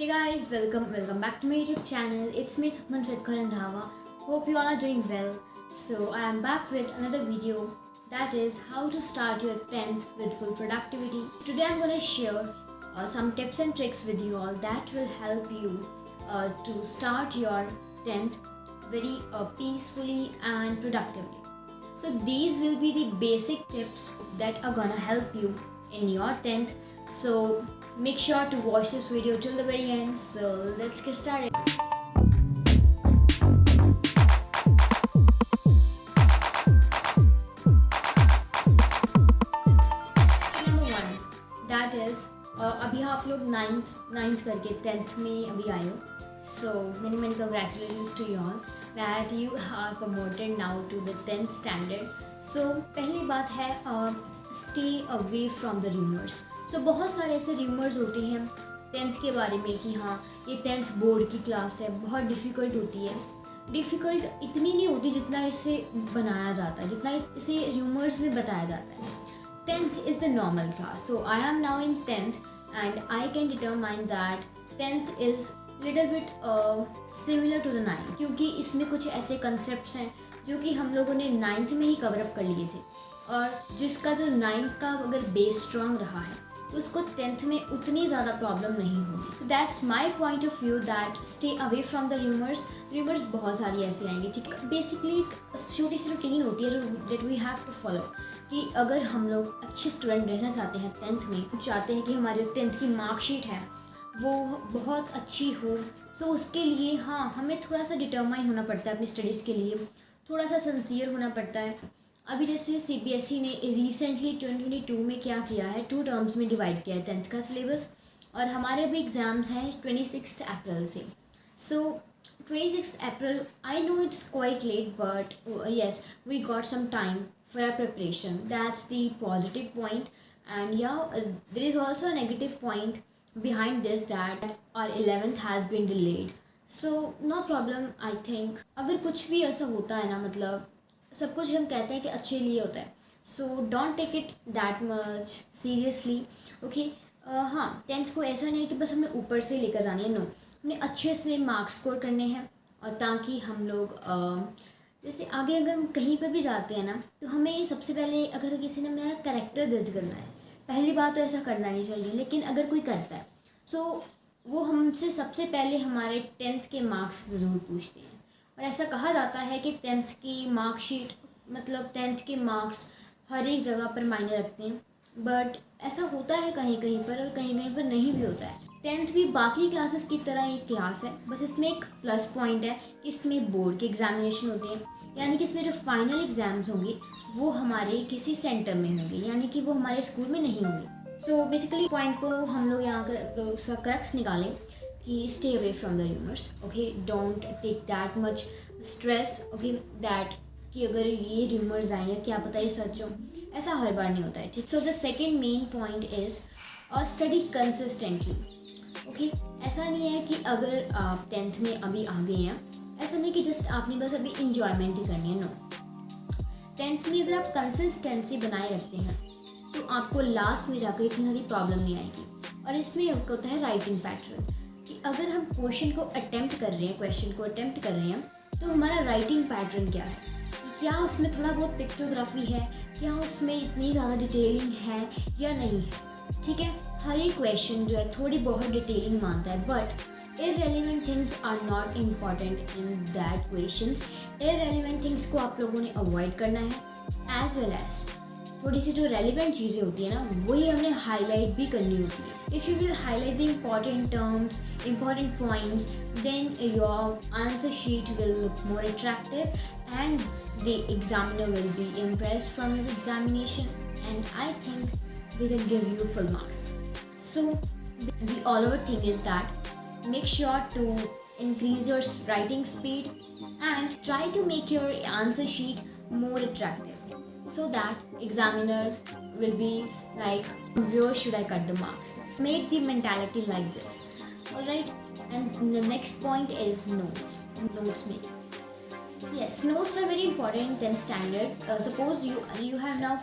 Hey guys, welcome back to my YouTube channel. It's me Sukhman Ritkar Randhawa. Hope you all are doing well. So I am back with another video, that is how to start your 10th with full productivity. Today I'm going to share some tips and tricks with you all that will help you to start your 10th very peacefully and productively. So these will be the basic tips that are gonna help you in your 10th. So make sure to watch this video till the very end. So let's get started. Number one, that is अभी आप लोग ninth करके 10th में अभी आए हो. So many congratulations to you all that you are promoted now to the 10th standard. So पहली बात है stay away from the rumors. So बहुत सारे ऐसे rumors होते हैं 10th के बारे में कि हाँ ये 10th बोर्ड की क्लास है, बहुत डिफ़िकल्ट होती है. डिफ़िकल्ट इतनी नहीं होती जितना इससे बनाया जाता है, जितना इसे rumors से बताया जाता है. 10th is the normal class. So I am now in 10th and I can determine that 10th is little bit similar to the 9th, क्योंकि इसमें कुछ ऐसे concepts हैं जो कि हम लोगों ने 9th में ही कवर अप कर लिए थे, और जिसका जो 9th का अगर बेस स्ट्रॉन्ग रहा है तो उसको 10th में उतनी ज़्यादा प्रॉब्लम नहीं होगी. So that's my point of view that stay away from the rumours बहुत सारी ऐसी आएंगी. ठीक है, बेसिकली एक छोटी सी रूटीन होती है जो that we have to follow, कि अगर हम लोग अच्छे स्टूडेंट रहना चाहते हैं 10th में, चाहते हैं कि हमारे 10th की मार्कशीट है वो बहुत अच्छी हो, सो उसके लिए हाँ हमें थोड़ा सा डिटरमाइन होना पड़ता है अपनी स्टडीज़ के लिए, थोड़ा सा सिंसियर होना पड़ता है. अभी जैसे CBSE ने रिसेंटली 2022 में क्या किया है, 2 टर्म्स में डिवाइड किया है 10th का सिलेबस, और हमारे अभी एग्ज़ाम्स हैं 26 अप्रैल से. So 26 April, I know it's quite late but yes we got some time for our preparation. That's the positive point. And yeah there is also a negative point behind this that our 11th has been delayed. So no problem. I think अगर कुछ भी ऐसा होता है ना, मतलब सब कुछ हम कहते हैं कि अच्छे लिए होता है, so don't take it that much seriously. Okay, हाँ 10th को ऐसा नहीं है कि बस हमें ऊपर से लेकर जानी है. नो, हमें अच्छे से मार्क्स स्कोर करने हैं, और ताकि हम लोग जैसे आगे अगर हम कहीं पर भी जाते हैं ना, तो हमें सबसे पहले अगर किसी ने मेरा कैरेक्टर जज करना है, पहली बात तो ऐसा करना नहीं चाहिए, लेकिन अगर कोई करता है सो वो हमसे सबसे पहले हमारे 10th के मार्क्स ज़रूर पूछते हैं. और ऐसा कहा जाता है कि 10th की मार्कशीट मतलब 10th के मार्क्स हर एक जगह पर मायने रखते हैं, बट ऐसा होता है कहीं कहीं पर और कहीं कहीं पर नहीं भी होता है. 10th भी बाकी क्लासेस की तरह एक क्लास है, बस इसमें एक प्लस पॉइंट है कि इसमें बोर्ड के एग्जामिनेशन होते हैं, यानी कि इसमें जो फाइनल एग्ज़ाम्स होंगे वो हमारे किसी सेंटर में होंगे, यानी कि वो हमारे स्कूल में नहीं होंगे. सो बेसिकली पॉइंट को हम लोग यहाँ कर उसका क्रक्स निकालें कि stay away from the rumours. Okay, don't take that much stress. Okay, that कि अगर ये रूमर्स आए हैं क्या पता ये सच हो, ऐसा हर बार नहीं होता है. ठीक, so the second main point is study consistently. Okay, ऐसा नहीं है कि अगर आप 10th में अभी आ गए हैं, ऐसा नहीं कि जस्ट आपने बस अभी इंजॉयमेंट ही करनी है. नो, 10th में अगर आप कंसिस्टेंसी बनाए रखते हैं तो आपको लास्ट में जाकर इतनी सारी प्रॉब्लम नहीं आएगी. और इसमें होता है राइटिंग पैटर्न, कि अगर हम क्वेश्चन को अटेम्प्ट कर रहे हैं तो हमारा राइटिंग पैटर्न क्या है, कि क्या उसमें थोड़ा बहुत पिक्टोग्राफी है, क्या उसमें इतनी ज़्यादा डिटेलिंग है या नहीं है. ठीक है, हर एक क्वेश्चन जो है थोड़ी बहुत डिटेलिंग मांगता है, but irrelevant things are not important in that questions. irrelevant things को आप लोगों ने अवॉइड करना है, as well as थोड़ी सी जो रेलिवेंट चीज़ें होती है ना वही हमने हाईलाइट भी करनी होती है. If you will highlight the important terms, important points, then your answer sheet will look more attractive and the examiner will be impressed from your examination, and I think they will give you full marks. So the all over thing is that make sure to increase your writing speed and try to make your answer sheet more attractive, so that examiner will be like, where should I cut the marks? Make the mentality like this. Alright, and the next point is notes making. Yes, notes are very important in 10th standard. Suppose you have now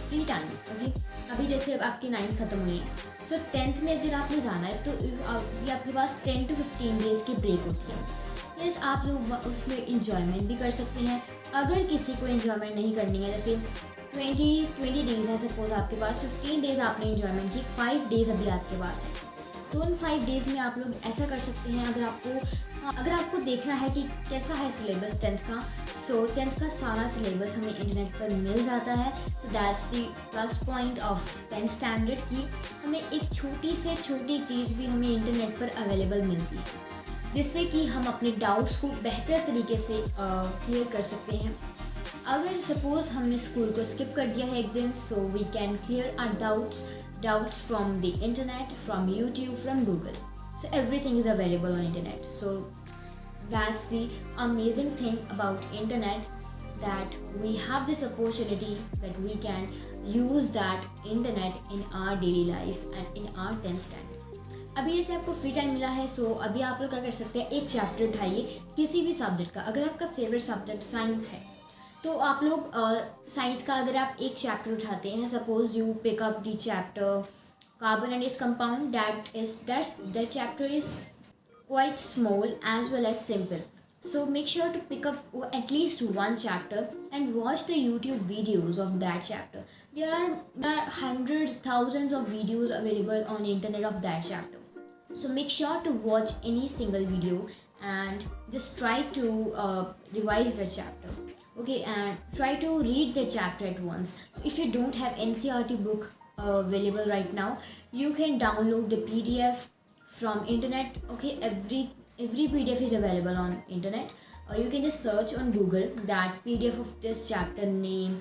free time, okay. अभी जैसे अब आपकी 9th खत्म हुई है, सो 10th में अगर आपने जाना है तो अभी आपके पास 10 to 15 डेज़ की ब्रेक होती है। यस, आप लोग उसमें इंजॉयमेंट भी कर सकते हैं। अगर किसी को इंजॉयमेंट नहीं करनी है, जैसे 20 डेज़ है सपोज आपके पास, 15 डेज़ आपने इंजॉयमेंट की, 5 डेज़ अभी आपके पास है, तो उन 5 डेज़ में आप लोग ऐसा कर सकते हैं। अगर आपको देखना है कि कैसा है सिलेबस 10th का, सो 10th का सारा सिलेबस हमें इंटरनेट पर मिल जाता है। So that's the plus point of 10th standard की हमें एक छोटी से छोटी चीज़ भी हमें इंटरनेट पर अवेलेबल मिलती है, जिससे कि हम अपने डाउट्स को बेहतर तरीके से क्लियर कर सकते हैं। अगर सपोज़ हमने स्कूल को स्किप कर दिया है एक दिन, so we can clear our doubts from the internet, from YouTube, from Google. So everything is available on internet. So that's the amazing thing about internet, that we have this opportunity that we can use that internet in our daily life and in our 10th standard. अभी जैसे आपको free time मिला है, सो अभी आप लोग क्या कर सकते हैं, एक चैप्टर उठाइए किसी भी सब्जेक्ट का। अगर आपका फेवरेट सब्जेक्ट साइंस है तो आप लोग साइंस का अगर आप एक चैप्टर उठाते हैं, suppose you pick up the chapter carbon and its compound, that chapter is quite small as well as simple. So make sure to pick up at least one chapter and watch the YouTube videos of that chapter. There are hundreds, thousands of videos available on internet of that chapter. So make sure to watch any single video and just try to revise the chapter. Okay, and try to read the chapter at once. So if you don't have NCERT book available right now, you can download the PDF from internet. Okay, every PDF is available on internet. You can just search on Google that PDF of this chapter name,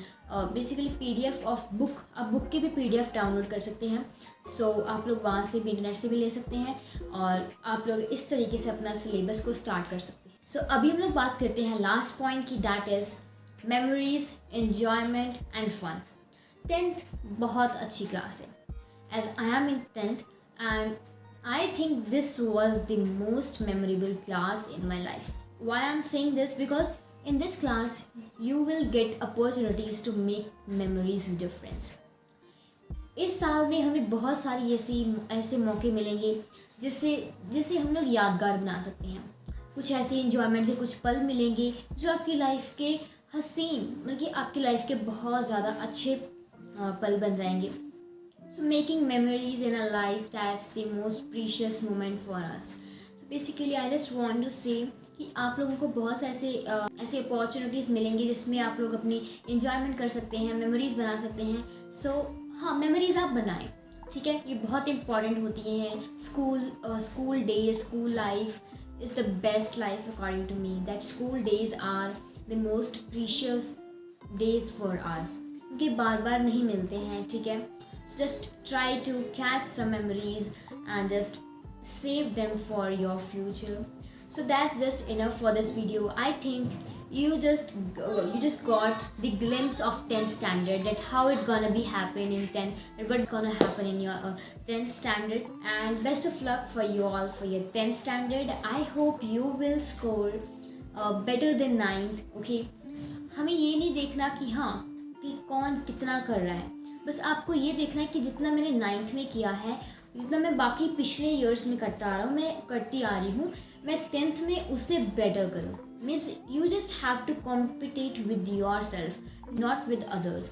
basically PDF of book. आप book के भी PDF download कर सकते हैं। सो आप लोग वहाँ से भी इंटरनेट से भी ले सकते हैं और आप लोग इस तरीके से अपना सिलेबस को स्टार्ट कर सकते हैं। सो अभी हम लोग बात करते हैं लास्ट पॉइंट की, that is memories, enjoyment and fun. 10th बहुत अच्छी क्लास है, as I am in 10th and I think this was the most memorable class in my life. Why I am saying this, because in this class you will get opportunities to make memories with your friends. इस साल में हमें बहुत सारी ऐसे मौके मिलेंगे जिससे हम लोग यादगार बना सकते हैं। कुछ ऐसे इंजॉयमेंट के कुछ पल मिलेंगे जो आपकी लाइफ के हसीन, मतलब कि आपकी लाइफ के बहुत ज़्यादा अच्छे पल बन जाएंगे। So making memories in a life, that's the most precious moment for us. So basically I just want to say कि आप लोगों को बहुत से ऐसे अपॉर्चुनिटीज़ मिलेंगी जिसमें आप लोग अपनी इंजॉयमेंट कर सकते हैं, मेमोरीज़ बना सकते हैं। सो हाँ, मेमोरीज़ आप बनाएं, ठीक है, ये बहुत इंपॉर्टेंट होती हैं। School days, school life is the best life according to me, that school days are the most precious days for us, क्योंकि बार बार नहीं मिलते हैं, ठीक है। So just try to catch some memories and just save them for your future. So that's just enough for this video. I think you just got the glimpse of 10th standard, that how it gonna be happen in 10th, and what's gonna happen in your 10th standard. And best of luck for you all for your 10th standard. I hope you will score better than 9th. Okay, हमें ये नहीं देखना कि हाँ कि कौन कितना कर रहा है, बस आपको ये देखना है कि जितना मैंने 9th में किया है, जितना मैं बाकी पिछले ईयर्स में करती आ रही हूँ, मैं 10th में उससे बेटर करूँ। Means you just have to compete with yourself, not with others.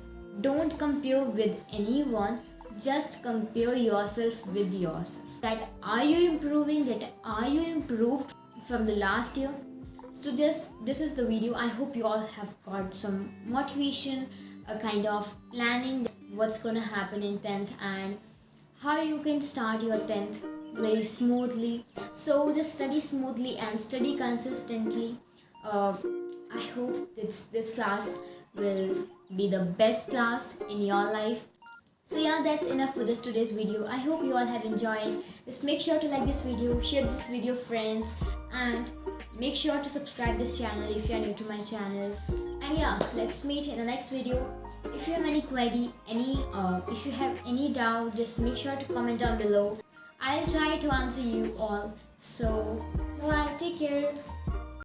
Don't compare with anyone, just compare yourself with yourself. That are you improving, that are you improved from the last year? So this is the video. I hope you all have got some motivation, a kind of planning what's gonna happen in 10th and how you can start your 10th very smoothly. So just study smoothly and study consistently. I hope this class will be the best class in your life. So yeah, that's enough for today's video. I hope you all have enjoyed. Just make sure to like this video, share this video friends, and make sure to subscribe this channel if you are new to my channel. And yeah, let's meet in the next video. If you have any query, if you have any doubt, just make sure to comment down below. I'll try to answer you all. So bye, take care.